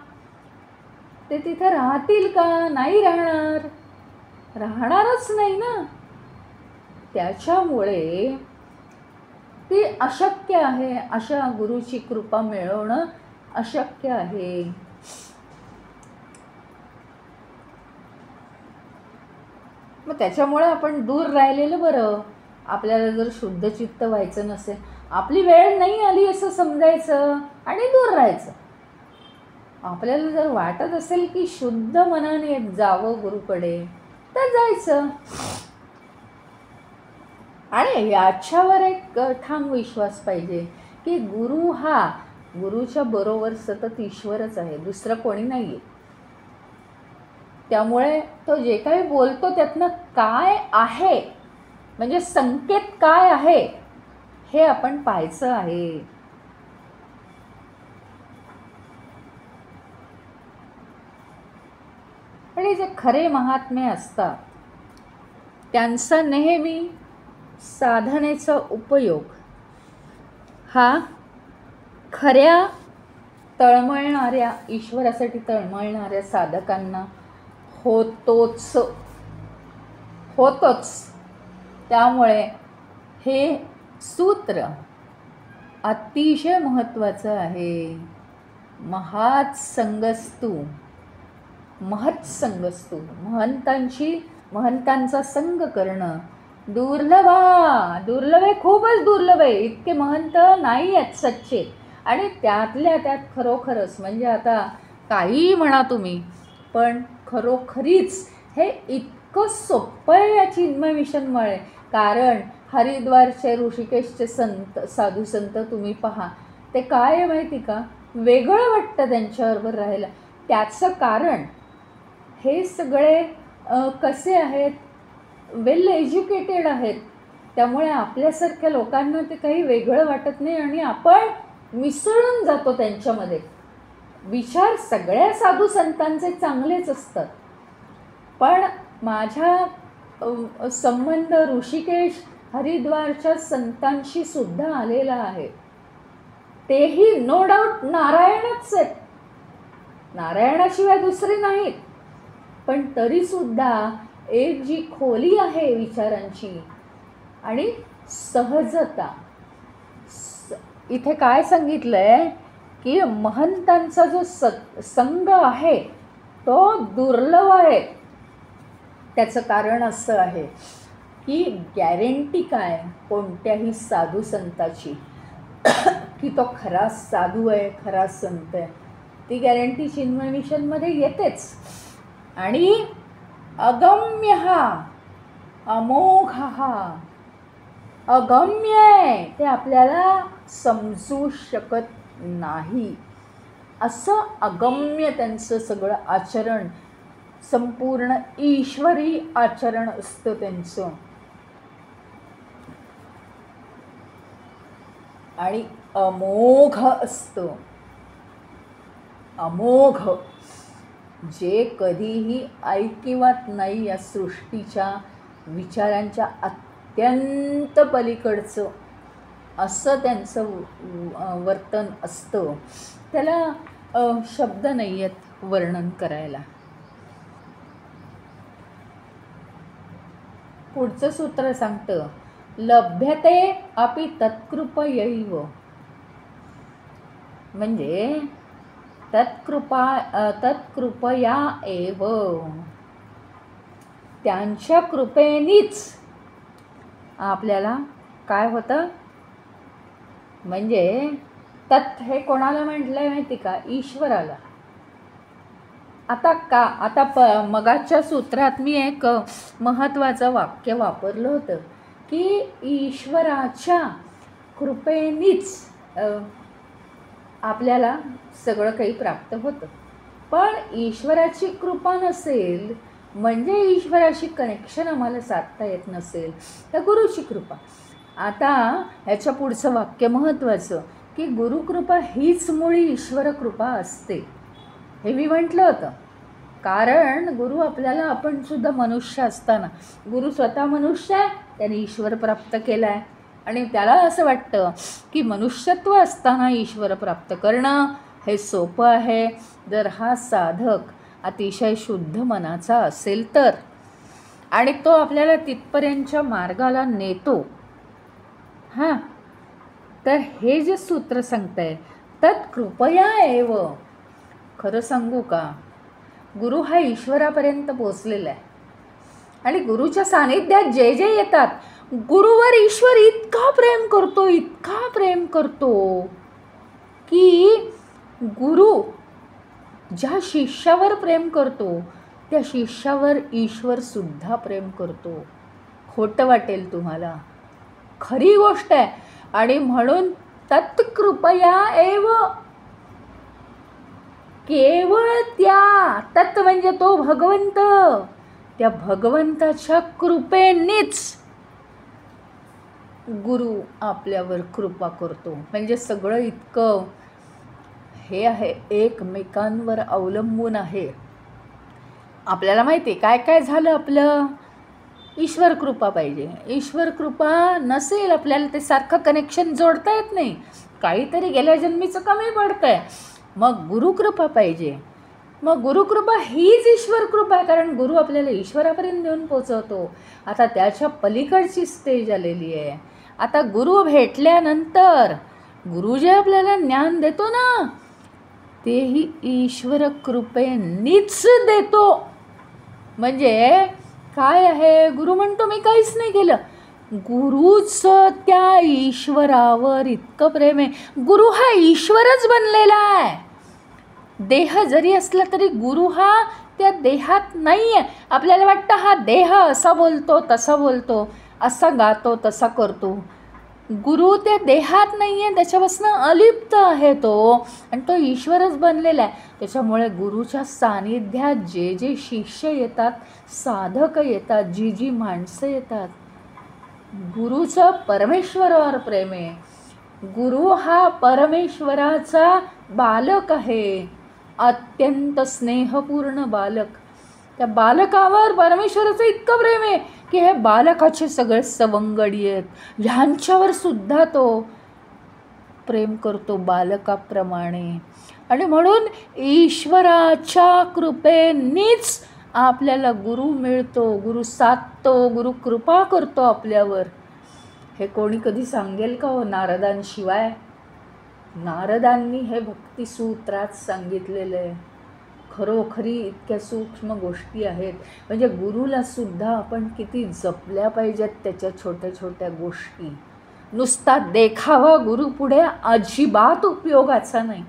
ते तिथे राहतील का? नाही राहणार, राहणारच नाही ना. त्याच्यामुळे ती अशक्य आहे. अशा गुरुची कृपा मिळवणं अशक्य आहे. मग त्याच्यामुळे आपण दूर राहिलेलं बरं. आपल्याला जर शुद्ध चित्त व्हायचं नसेल, आपली वेळ नाही आली असं समजायचं आणि दूर राहायचं. आपल्याला जर वाटत असेल की शुद्ध मनाने जावं गुरुकडे, तर जायचं. आणि याच्यावर एक ठाम विश्वास पाहिजे की गुरु हा, गुरुच्या बरोबर सतत ईश्वरच आहे, दुसरं कोणी नाही आहे. त्यामुळे तो जे काही बोलतो त्यातनं काय आहे, म्हणजे संकेत काय आहे, हे आपण पाहायचं आहे. आणि जे खरे महात्मे असतात त्यांचा नेहमी साधनेचा उपयोग हा खऱ्या तळमळणाऱ्या, ईश्वरासाठी तळमळणाऱ्या साधकांना होतोच. त्यामुळे हे सूत्र अतिशय महत्त्वाचं आहे. महत्संगस्तु, महंतांचा संग करणं दुर्लभ आहे, खूपच दुर्लभ आहे. इतके महंत नाही आहेत सच्चे. आणि त्यातल्या त्यात खरोखरच, म्हणजे आता काही म्हणा तुम्ही, पण खरोखरीच हे इतकं सोपं आहे या चिन्मय मिशनमुळे. कारण हरिद्वारचे, ऋषिकेशचे साधू संत तुम्ही पहा, ते काय आहे माहिती का, वेगळं वाटतं त्यांच्याबरोबर राहायला. त्याचं कारण हे सगळे कसे आहेत, वेल एज्युकेटेड आहेत. त्यामुळे आपल्यासारख्या लोकांना ते काही वेगळं वाटत नाही आणि आपण मिसळून जातो त्यांच्यामध्ये. विचार सगळ्या साधू संतांचे चांगलेच असतात, पण माझा संबंध ऋषिकेश, हरिद्वारच्या संतांशी सुद्धा आलेला आहे. तेही नो डाऊट नारायणच आहेत, नारायणाशिवाय दुसरे नाहीत. पण तरीसुद्धा एक जी खोली आहे विचारांची आणि सहजता, इथे काय सांगितलं आहे की महंतांचा जो संग आहे तो दुर्लभ आहे. त्याचं कारण असं आहे की गॅरंटी काय कोणत्याही साधू संताची की तो खरा साधू आहे, खरा संत आहे, ती गॅरंटी चिन्मय मिशनमध्ये येतेच. आणि अगम्य हा, अमोघ हा, अगम्य आहे, ते आपल्याला समजू शकत नाही. असं अगम्य त्यांचं सगळं आचरण, संपूर्ण ईश्वरी आचरण असतं त्यांचं. आणि अमोघ असतं, अमोघ, जे कधीही ऐकिवात नाही या सृष्टीच्या विचारांच्या अत्यंत पलीकडचं असं त्यांचं वर्तन असतं. त्याला शब्द नाही आहेत वर्णन करायला. पुढचं सूत्र सांगतं, लभ्यते अपि तत्कृपयैव, म्हणजे तत्कृपया एव, त्यांच्या कृपेनीच आपल्याला काय होतं, म्हणजे तत् हे कोणाला म्हटलंय माहिती का, ईश्वराला. आता मगाच्या सूत्रात मी एक महत्त्वाचं वाक्य वापरलं होतं की ईश्वराच्या कृपेनीच आपल्याला सगळं काही प्राप्त होतं. पण ईश्वराची कृपा नसेल, म्हणजे ईश्वराशी कनेक्शन आम्हाला साधता येत नसेल, तर गुरुची कृपा. आता ह्याच्या पुढचं वाक्य महत्त्वाचं की गुरुकृपा हीच मुळी ईश्वर कृपा असते, हे मी म्हटलं होतं. कारण गुरु आपल्याला, आपण सुद्धा मनुष्य असताना, गुरु स्वतः मनुष्य आहे, त्याने ईश्वर प्राप्त केला आहे आणि त्याला असं वाटतं की मनुष्यत्व असताना ईश्वर प्राप्त करणं हे सोपं आहे, जर हा साधक अतिशय शुद्ध मनाचा असेल तर. आणि तो आपल्याला तिथपर्यंतच्या मार्गाला नेतो. तर हे जे सूत्र सांगताय तत् कृपया एव, खरं सांगू का, गुरु हा ईश्वरापर्यंत पोचलेला आहे आणि गुरुच्या सानिध्यात जे जे येतात गुरुवर ईश्वर इतका प्रेम करतो, इतका प्रेम करतो की गुरु ज्या शिष्यावर प्रेम करतो त्या शिष्यावर ईश्वर सुद्धा प्रेम करतो. खोटं वाटेल तुम्हाला, खरी गोष्ट आहे. आणि म्हणून तत्कृपया एव, केवळ त्या, तत् म्हणजे तो भगवंत, त्या भगवंताच्या कृपेनेच गुरु आपल्यावर कृपा करतो. म्हणजे सगळं इतकं हे आहे, एकमेकांवर अवलंबून आहे. आपल्याला माहिती आहे काय काय झालं, आपलं ईश्वर कृपा पाहिजे. ईश्वर कृपा नसेल आपल्याला ते सारखं कनेक्शन जोडता येत नाही, काहीतरी गेल्या जन्मीचं कमी पडतं आहे. मग गुरुकृपा पाहिजे. मग गुरुकृपा हीच ईश्वर कृपा आहे, कारण गुरु आपल्याला ईश्वरापर्यंत नेऊन पोचवतो. आता त्याच्या पलीकडची स्टेज आलेली आहे. आता गुरु भेटल्यानंतर गुरु जे आपल्याला ज्ञान देतो ना तेही ईश्वर कृपेनीच देतो. म्हणजे काय आहे, गुरु म्हणतो मी काहीच नाही केलं, गुरुचं त्या ईश्वरावर इतकं प्रेम आहे. गुरु हा ईश्वरच बनलेला आहे. देह जरी असला तरी गुरु हा त्या देहात नाही आहे. आपल्याला वाटतं हा देह असा बोलतो तसा बोलतो, असा गातो तसा करतो. गुरु त्या देहात नाही आहे, त्याच्यापासून अलिप्त आहे तो, आणि तो ईश्वरच बनलेला आहे. त्याच्यामुळे गुरुच्या सानिध्यात जे जे शिष्य येतात, साधक येतात, जी जी माणसं येतात, गुरुचं परमेश्वरावर प्रेम आहे. गुरु हा परमेश्वराचा बालक आहे, अत्यंत स्नेहपूर्ण बालक. त्या बालकावर परमेश्वराचं इतकं प्रेम आहे की हे बालकाचे सगळे सवंगडी आहेत, ह्यांच्यावर सुद्धा तो प्रेम करतो बालकाप्रमाणे. आणि म्हणून ईश्वराच्या कृपेनीच आपल्याला गुरु मिळतो, गुरु साधतो, गुरु कृपा करतो आपल्यावर. हे कोणी कधी सांगेल का हो नारदांशिवाय? नारदांनी हे भक्तिसूत्रात सांगितलेलं आहे. खरोखरी इतक्या सूक्ष्म गोष्टी आहेत. म्हणजे गुरुला सुद्धा आपण किती जपल्या पाहिजेत त्याच्या छोट्या छोट्या गोष्टी. नुसता देखावा गुरु पुढे अजिबात उपयोगाचा नाही.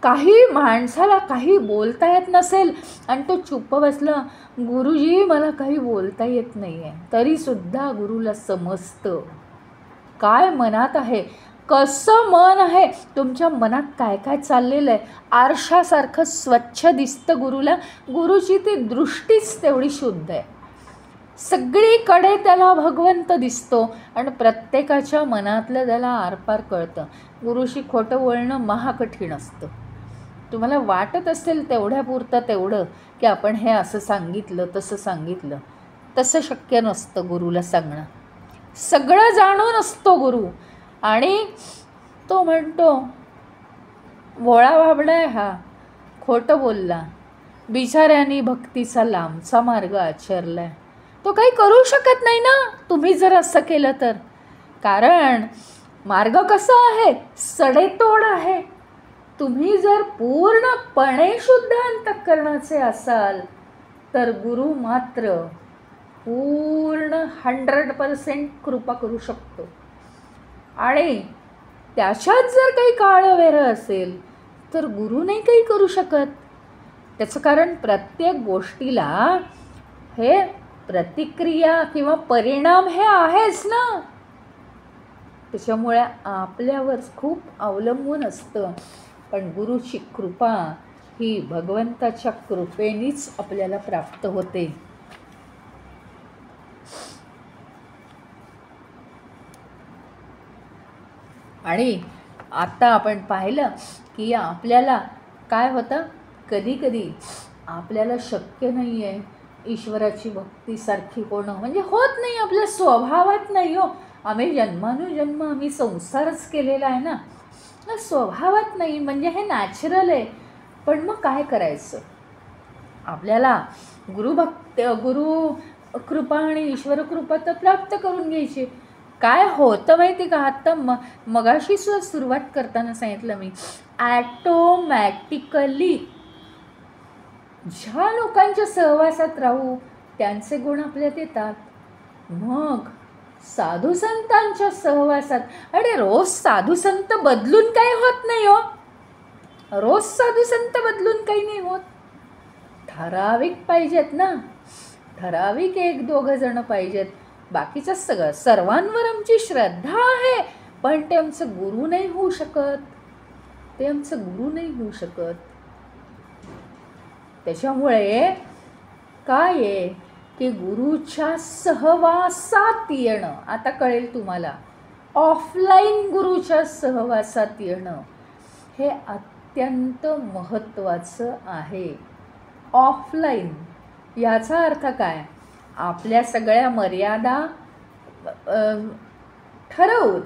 काही माणसाला काही बोलता येत नसेल आणि तो चुप्प बसला, गुरुजी मला काही बोलता येत नाही आहे, तरीसुद्धा गुरुला समजतं काय मनात आहे, कसं मन आहे, तुमच्या मनात काय काय चाललेलं आहे. आरशासारखं स्वच्छ दिसतं गुरुला. गुरुची ती दृष्टीच तेवढी शुद्ध आहे. सगळीकडे त्याला भगवंत दिसतो आणि प्रत्येकाच्या मनातलं त्याला आरपार कळतं. गुरुशी खोटं बोलणं महाकठीण असतं. तुम्हाला वाटत असेल तेवढ्यापुरतं तेवढं की आपण हे असं सांगितलं तसं सांगितलं, तसं शक्य नसतं गुरुला सांगणं. सगळं जाणून असतो गुरु. आणि तो म्हणतो भोळा भाबडा आहे हा, खोटं बोलला, बिचाऱ्यानी भक्तीचा लांबचा मार्ग आचरला आहे. तो काही करू शकत नाही ना तुम्ही जर असं केलं तर. कारण मार्ग कसा आहे, सडेतोड आहे. तुम्ही जर पूर्णपणे शुद्ध अंतःकरणाचे असाल तर गुरु मात्र पूर्ण 100% कृपा करू शकतो. आणि त्याच्यात जर काही काळवेरं असेल तर गुरु नाही काही करू शकत. त्याचं कारण प्रत्येक गोष्टीला हे प्रतिक्रिया किंवा परिणाम हे आहेच ना. त्याच्यामुळे आपल्यावर खूप अवलंबून असतं. पण गुरुची कृपा ही भगवंताच्या कृपेनीच आपल्याला प्राप्त होते. आणि आता आपण पाहिलं की आपल्याला काय होतं, कधी कधी आपल्याला शक्य नाही आहे ईश्वराची भक्तीसारखी होणं. म्हणजे होत नाही, आपल्या स्वभावात नाही हो. आम्ही जन्मानुजन्म आम्ही संसारच केलेला आहे ना, स्वभावात नाही. म्हणजे हे नॅचरल आहे. पण मग काय करायचं, आपल्याला गुरु कृपा आणि ईश्वर कृपा तर प्राप्त करून घ्यायची. काय होतं माहिती का, आता मगाशी सुद्धा सुरुवात करताना सांगितलं मी, ॲटोमॅटिकली ज्या लोकांच्या सहवासात राहू त्यांचे गुण आपल्यात येतात. मग साधू संतांच्या सहवासात, अरे रोज साधू संत बदलून काही होत नाही हो, रोज साधू संत बदलून काही नाही होत. ठराविक पाहिजेत ना, ठराविक 1-2 जण पाहिजेत. बाकीचं सगळं सर्वांवर आमची श्रद्धा आहे, पण ते आमचं गुरु नाही होऊ शकत, ते आमचं गुरु नाही होऊ शकत. त्याच्यामुळे काय आहे की गुरुच्या सहवासात येणं, आता कळेल तुम्हाला, ऑफलाईन गुरुच्या सहवासात येणं हे अत्यंत महत्त्वाचं आहे. ऑफलाईन याचा अर्थ काय, आपल्या सगळ्या मर्यादा ठरवून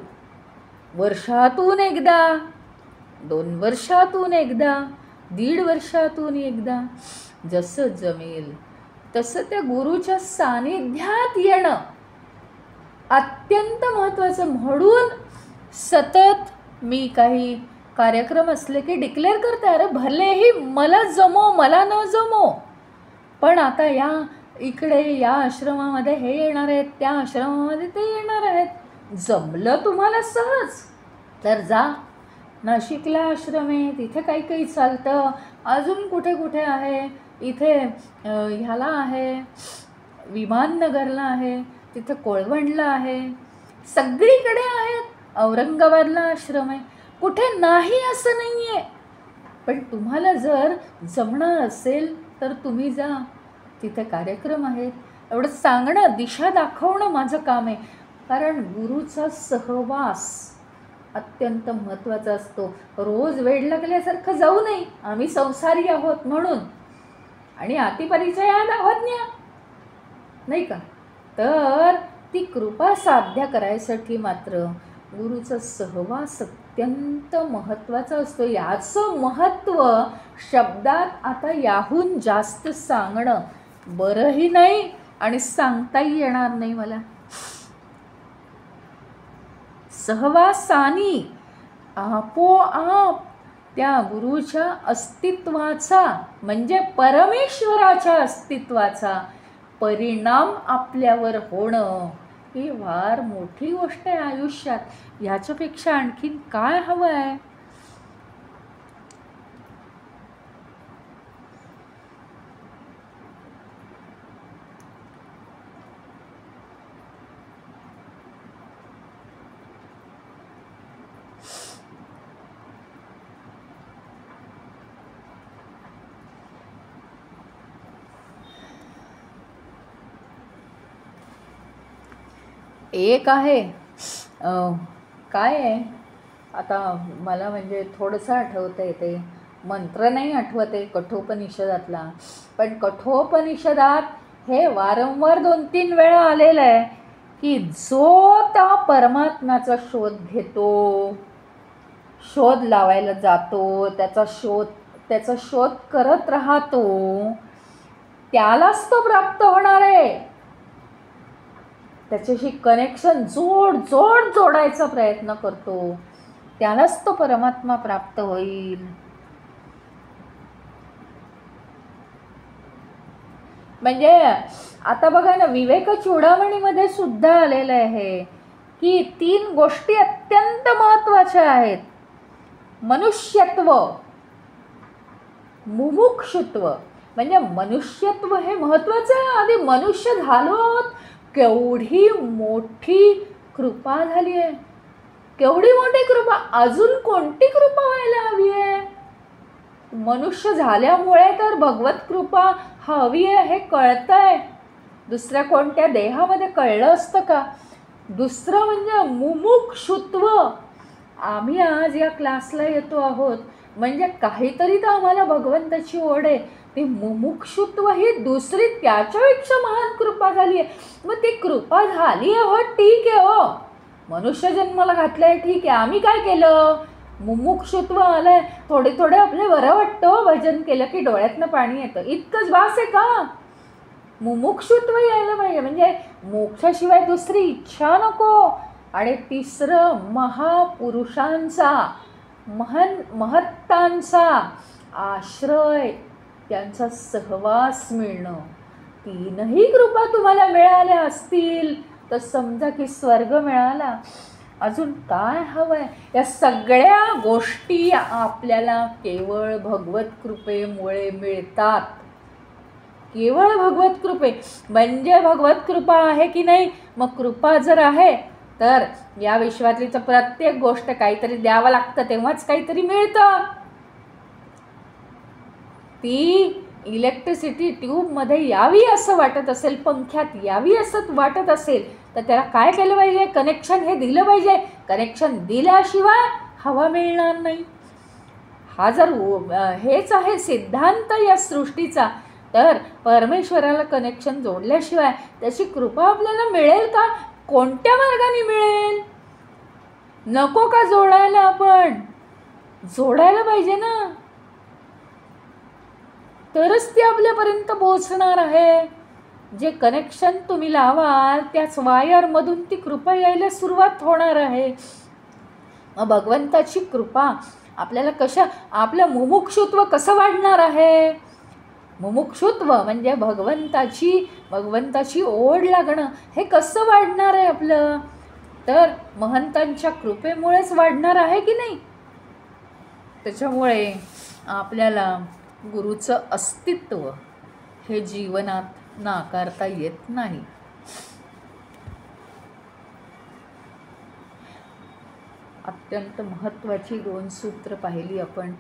वर्षातून एकदा, 2 वर्षातून एकदा, 1.5 वर्षातून एकदा, जसं जमेल तसं त्या गुरुच्या सानिध्यात येणं अत्यंत महत्त्वाचं. म्हणून सतत मी काही कार्यक्रम असले की डिक्लेअर करते, अरे भलेही मला जमो मला न जमो, पण आता या इकडे या आश्रमामध्ये हे येणार आहेत, त्या आश्रमामध्ये ते येणार आहेत, जमलं तुम्हाला सहज तर जा. नाशिकला आश्रम आहे, तिथे काही काही चालतं, अजून कुठे कुठे आहे, इथे ह्याला आहे, विमाननगरला आहे, तिथे कोळवणला आहे, सगळीकडे आहेत. औरंगाबादला आश्रम आहे, कुठे नाही असं नाही आहे. पण तुम्हाला जर जमणार असेल तर तुम्ही जा, तिथे कार्यक्रम आहेत. एवढं सांगणं, दिशा दाखवणं माझं काम आहे. कारण गुरुचा सहवास अत्यंत महत्त्वाचा असतो. रोज वेड लागल्यासारखं जाऊ नये, आम्ही संसारी आहोत म्हणून, आणि अतिपरिचयात आहोत नाही का. तर ती कृपा साध्य करायसाठी मात्र गुरुचा सहवास अत्यंत महत्त्वाचा असतो. याचं महत्त्व शब्दात आता याहून जास्त सांगणं बरंही नाही आणि सांगताही येणार नाही मला. सहवासानी आपोआप त्या गुरुच्या अस्तित्वाचा, म्हणजे परमेश्वराच्या अस्तित्वाचा परिणाम आपल्यावर होणं ही फार मोठी गोष्ट आहे आयुष्यात. ह्याच्यापेक्षा आणखीन काय हवं आहे. एक आहे काय आहे आता मला, म्हणजे थोडंसं आठवतं आहे, ते मंत्र नाही आठवत आहे कठोपनिषदातला, पण कठोपनिषदात हे वारंवार 2-3 वेळा आलेलं आहे की जो त्या परमात्म्याचा शोध घेतो, शोध लावायला जातो, त्याचा शोध करत राहतो, त्यालाच तो प्राप्त होणार आहे. त्याच्याशी कनेक्शन जोडायचा प्रयत्न करतो, त्यालाच तो परमात्मा प्राप्त होईल. म्हणजे आता बघा ना, विवेक चूडामणीमध्ये सुद्धा आलेलं आहे की 3 गोष्टी अत्यंत महत्त्वाच्या आहेत. मनुष्यत्व, मुमुक्षुत्व, म्हणजे मनुष्यत्व हे महत्त्वाचं आहे. आधी मनुष्य झालो आहोत, केवढी मोठी कृपा झाली आहे, केवढी मोठी कृपा. अजून कोणती कृपा व्हायला हवी आहे. मनुष्य झाल्यामुळे तर भगवत कृपा हवी आहे हे कळतंय. दुसऱ्या कोणत्या देहामध्ये कळलं असतं का. दुसरं म्हणजे मुमुक्षुत्व. आम्ही आज या क्लासला येतो आहोत म्हणजे काहीतरी तर आम्हाला भगवंताची ओढ आहे. ती मुमुक्षुत्व ही दुसरी त्याच्यापेक्षा महान कृपा झाली आहे. मग ती कृपा झाली आहे, हो ठीक आहे, हो मनुष्य जन्माला घातलं आहे, ठीक आहे. आम्ही काय केलं, मुमुक्षुत्व आलंय, थोडे आपले बरं वाटतं, भजन केलं की डोळ्यातनं पाणी येतं, इतकंच बास आहे का. मुमुक्षुत्व यायला पाहिजे, म्हणजे मोक्षाशिवाय दुसरी इच्छा नको. आणि तिसरं महापुरुषांचा महत्तांचा आश्रय, त्यांचा सहवास मिळणं. तीनही कृपा तुम्हाला मिळाल्या असतील तर समजा की स्वर्ग मिळाला. अजून काय हवंय? या सगळ्या गोष्टी आपल्याला केवळ भगवत कृपेमुळे मिळतात. केवळ भगवत कृपे. म्हणजे भगवत कृपा आहे की नाही? मग कृपा जर आहे तर या विश्वातली तर प्रत्येक गोष्ट काहीतरी द्यावं लागतं, तेव्हाच काहीतरी मिळतं. ती इलेक्ट्रिसिटी ट्यूबमध्ये यावी असं वाटत असेल, पंख्यात यावी असं वाटत असेल, तर त्याला काय केलं पाहिजे? कनेक्शन हे दिलं पाहिजे. कनेक्शन दिल्याशिवाय हवा मिळणार नाही. हा जर हेच आहे सिद्धांत या सृष्टीचा, तर परमेश्वराला कनेक्शन जोडल्याशिवाय त्याची कृपा आपल्याला मिळेल का? कोणत्या मार्गाने मिळेल? नको का जोडायला? आपण जोडायला पाहिजे ना, तरच ती आपल्यापर्यंत पोहोचणार आहे. जे कनेक्शन तुम्ही लावाल त्याच वायरमधून ती कृपा यायला सुरुवात होणार आहे. मग भगवंताची कृपा आपल्याला आपलं मुमुक्षुत्व कसं वाढणार आहे? मुमुक्षुत्व म्हणजे भगवंताची ओढ लागणं. हे कसं वाढणार आहे आपलं? तर महंतांच्या कृपेमुळेच वाढणार आहे की नाही? त्याच्यामुळे आपल्याला गुरुचं अस्तित्व हे जीवनात नाकारता येत नाही. अत्यंत महत्त्वाची 2 सूत्र पाहिली आपण.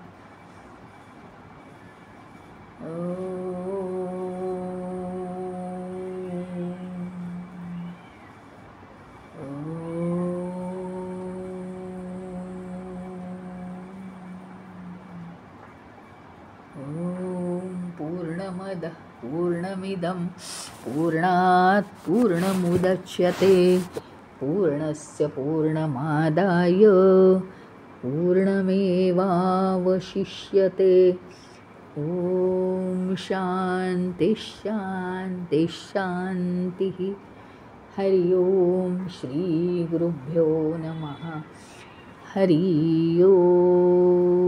पूर्णमिदं पूर्णात् पूर्णमुदच्यते पूर्णस्य पूर्णमादाय पूर्णमेवावशिष्यते. ओम शांति शांति शांति. हरि ओम. श्री गुरुभ्यो नमः. हरि ओम.